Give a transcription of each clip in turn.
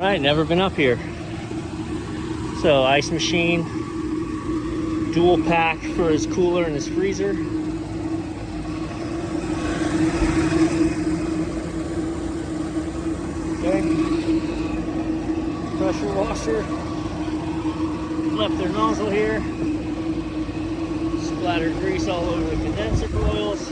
Right, never been up here. So ice machine, dual pack for his cooler and his freezer. Okay. Pressure washer. Left their nozzle here. Splattered grease all over the condenser coils.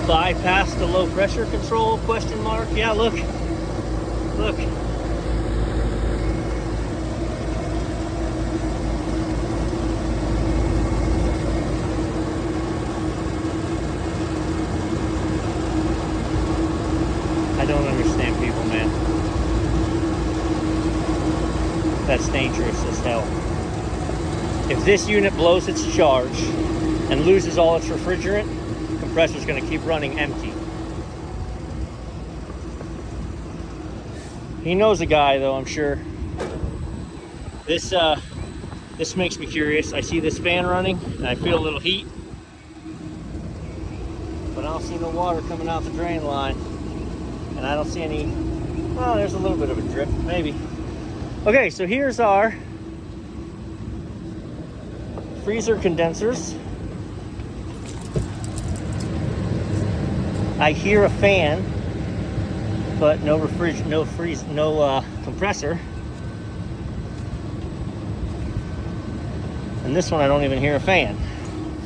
Bypass the low pressure control, question mark. Yeah, look. Look. I don't understand people, man. That's dangerous as hell. If this unit blows its charge and loses all its refrigerant, compressor's going to keep running empty. He knows a guy though, I'm sure. This makes me curious. I see this fan running and I feel a little heat, but I don't see no water coming out the drain line, and I don't see any. Well, there's a little bit of a drip, maybe. Okay, so here's our freezer condensers. I hear a fan, but no compressor. And this one I don't even hear a fan.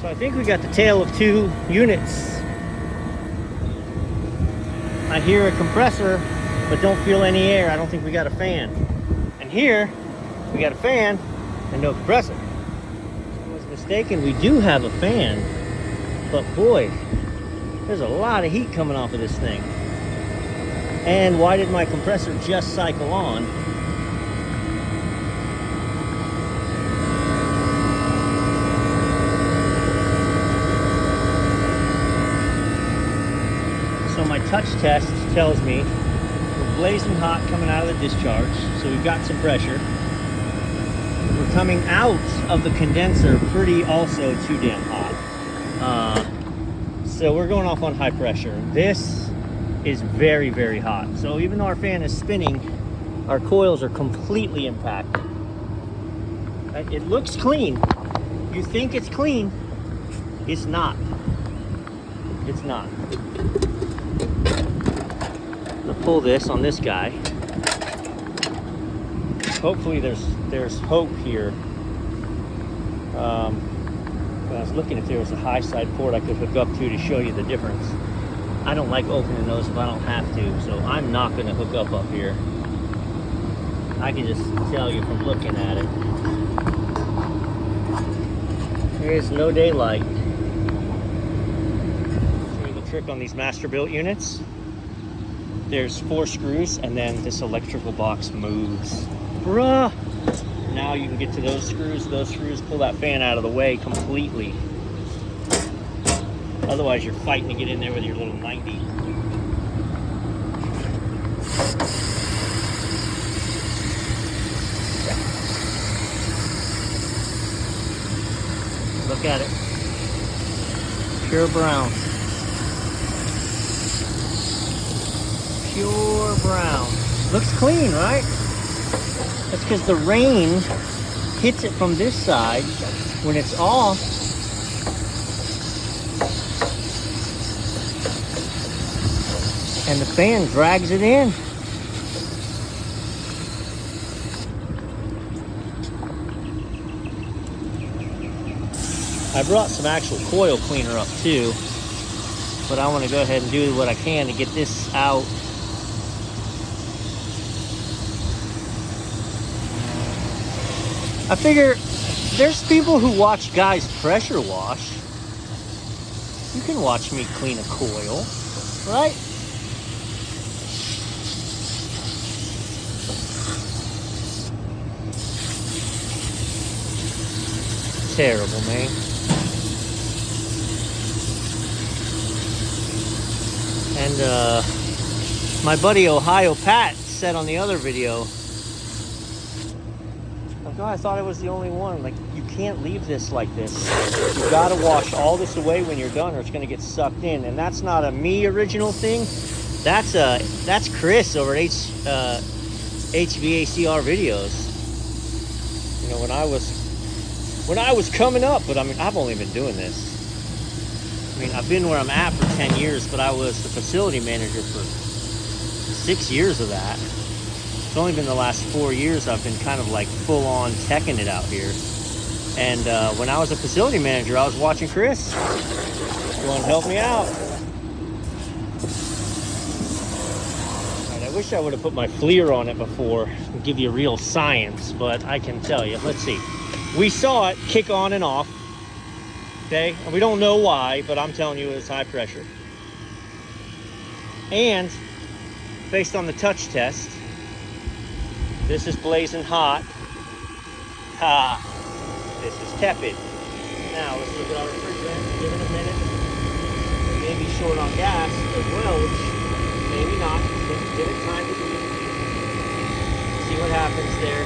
So I think we got the tale of two units. I hear a compressor, but don't feel any air. I don't think we got a fan. And here, we got a fan and no compressor. I was mistaken, we do have a fan, but boy, there's a lot of heat coming off of this thing. And why did my compressor just cycle on? So my touch test tells me we're blazing hot coming out of the discharge, so we've got some pressure. We're coming out of the condenser pretty also too damn hot. So we're going off on high pressure. This is very, very hot. So even though our fan is spinning, our coils are completely impacted. It looks clean. You think it's clean. It's not. It's not. I'll pull this on this guy. Hopefully there's hope here. I was looking if there was a high side port I could hook up to show you the difference. I don't like opening those if I don't have to, so I'm not going to hook up here. I can just tell you from looking at it. There's no daylight. Show you the trick on these Masterbuilt units. There's 4 screws and then this electrical box moves. Bruh! Now you can get to those screws. Those screws pull that fan out of the way completely. Otherwise, you're fighting to get in there with your little 90. Look at it. Pure brown. Pure brown. Looks clean, right? That's because the rain hits it from this side. When it's off, and the fan drags it in. I brought some actual coil cleaner up too, but I want to go ahead and do what I can to get this out. I figure there's people who watch guys pressure wash. You can watch me clean a coil, right? Terrible, man. And my buddy Ohio Pat said on the other video, like, oh, I thought I was the only one. Like, you can't leave this like this. You gotta wash all this away when you're done or it's gonna get sucked in. And that's not a me original thing. That's Chris over at HVACR videos. You know, when I was coming up, but I mean, I've only been doing this. I mean, I've been where I'm at for 10 years, but I was the facility manager for 6 years of that. It's only been the last 4 years I've been kind of like full on teching it out here. And when I was a facility manager, I was watching Chris. You want to help me out? All right, I wish I would have put my FLIR on it before and give you real science, but I can tell you. Let's see. We saw it kick on and off. Okay, and we don't know why, but I'm telling you it's high pressure. And based on the touch test, this is blazing hot. Ha! This is tepid. Now let's look at our refrigerant. Give it a minute. It may be short on gas as well, which maybe not. Give it time to see what happens there.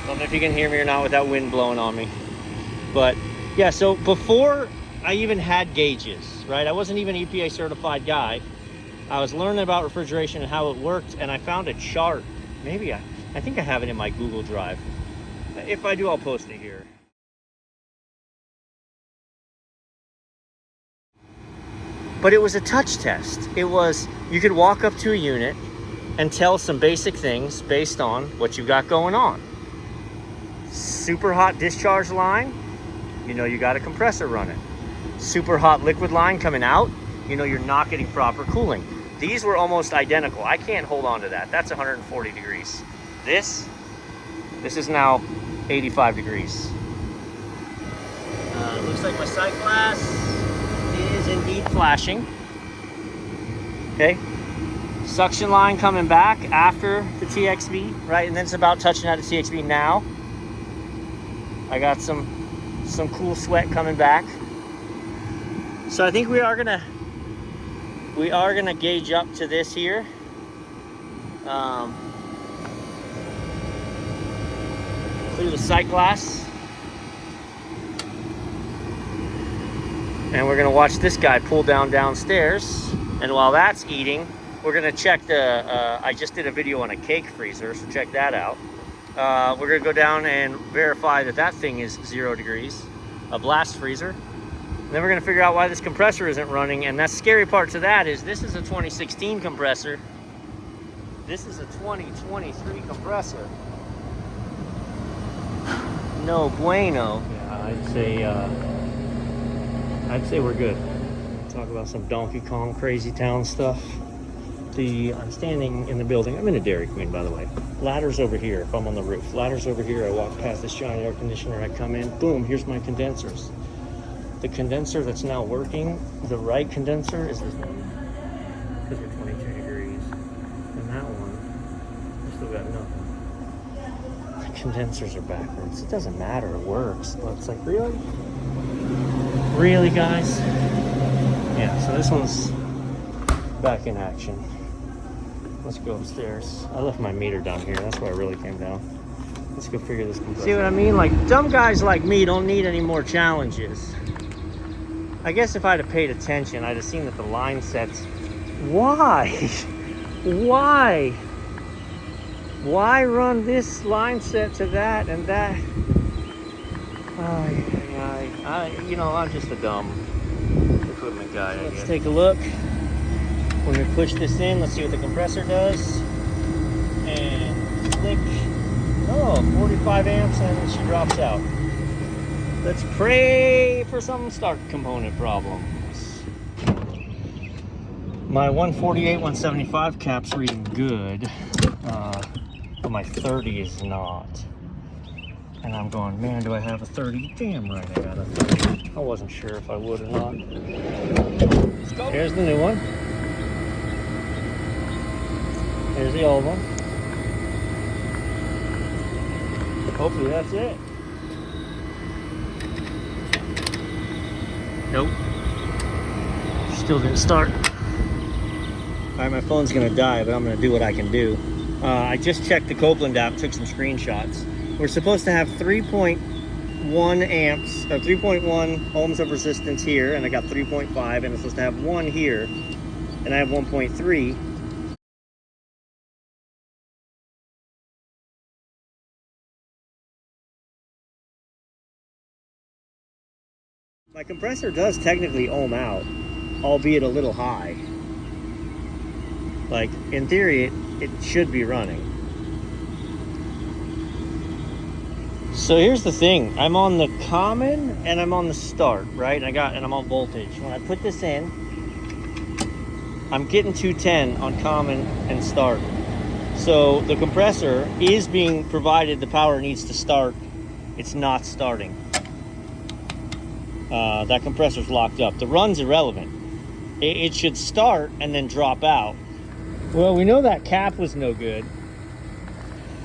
Don't know if you can hear me or not with that wind blowing on me, but. Yeah, so before I even had gauges, right? I wasn't even an EPA certified guy. I was learning about refrigeration and how it worked, and I found a chart. Maybe I think I have it in my Google Drive. If I do, I'll post it here. But it was a touch test. It was, you could walk up to a unit and tell some basic things based on what you got going on. Super hot discharge line. You know you got a compressor running. Super hot liquid line coming out, you know you're not getting proper cooling. These were almost identical. I can't hold on to that. That's 140 degrees. This is now 85 degrees. Looks like my sight glass is indeed flashing. Okay. Suction line coming back after the TXV, right? And then it's about touching out the TXV now. I got some cool sweat coming back. So I think we are gonna gauge up to this here. Clear the sight glass. And we're gonna watch this guy pull down downstairs. And while that's eating, we're gonna check the, I just did a video on a cake freezer, so check that out. We're gonna go down and verify that that thing is 0 degrees, a blast freezer. And then we're gonna figure out why this compressor isn't running. And that scary part to that is this is a 2016 compressor. This is a 2023 compressor. No bueno. Yeah, I'd say we're good. Talk about some Donkey Kong crazy town stuff. I'm standing in the building. I'm in a Dairy Queen, by the way. Ladder's over here if I'm on the roof. Ladder's over here. I walk past this giant air conditioner. I come in. Boom, here's my condensers. The condenser that's now working, the right condenser is this one. Because we're 22 degrees. And that one, we still got nothing. The condensers are backwards. It doesn't matter. It works. But it's like, really? Really, guys? Yeah, so this one's back in action. Let's go upstairs. I left my meter down here. That's why I really came down. Let's go figure this compressor. See what I mean? Like, dumb guys like me don't need any more challenges. I guess if I'd have paid attention, I'd have seen that the line sets. Why? Why? Why run this line set to that and that? You know, I'm just a dumb equipment guy. Let's take a look. When we push this in, let's see what the compressor does. And click. Oh, 45 amps, and she drops out. Let's pray for some start component problems. My 148, 175 cap's reading good, but my 30 is not. And I'm going, man, do I have a 30? Damn right, I got a 30. I wasn't sure if I would or not. Let's go. Here's the new one. Here's the old one. Hopefully that's it. Nope. Still didn't start. Alright, my phone's gonna die, but I'm gonna do what I can do. I just checked the Copeland app, took some screenshots. we're supposed to have 3.1 amps, or 3.1 ohms of resistance here, and I got 3.5, and it's supposed to have 1 here, and I have 1.3. My compressor does technically ohm out, albeit a little high. Like, in theory, it should be running. So here's the thing. I'm on the common and I'm on the start, right? And I'm on voltage. When I put this in, I'm getting 210 on common and start. So the compressor is being provided the power it needs to start. It's not starting. That compressor's locked up. The run's irrelevant. It should start and then drop out. Well, we know that cap was no good.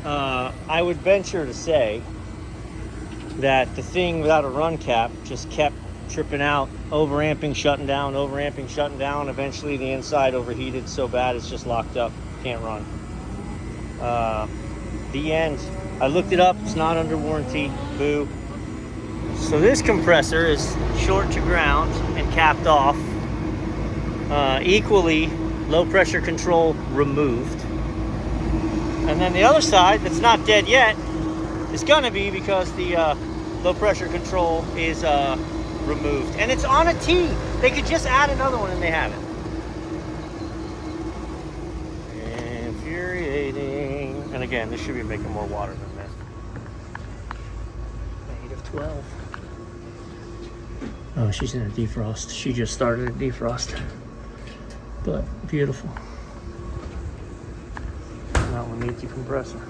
I would venture to say that the thing without a run cap just kept tripping out, overamping, shutting down, overamping, shutting down. Eventually the inside overheated so bad it's just locked up, can't run. The end. I looked it up, it's not under warranty, boo. So this compressor is short to ground and capped off. Equally, low pressure control removed. And then the other side that's not dead yet is gonna be, because the low pressure control is removed. And it's on a T. They could just add another one and they haven't. Infuriating. And again, this should be making more water than this. 8 of 12. Oh, she's in a defrost. She just started a defrost. But beautiful. That one needs a compressor.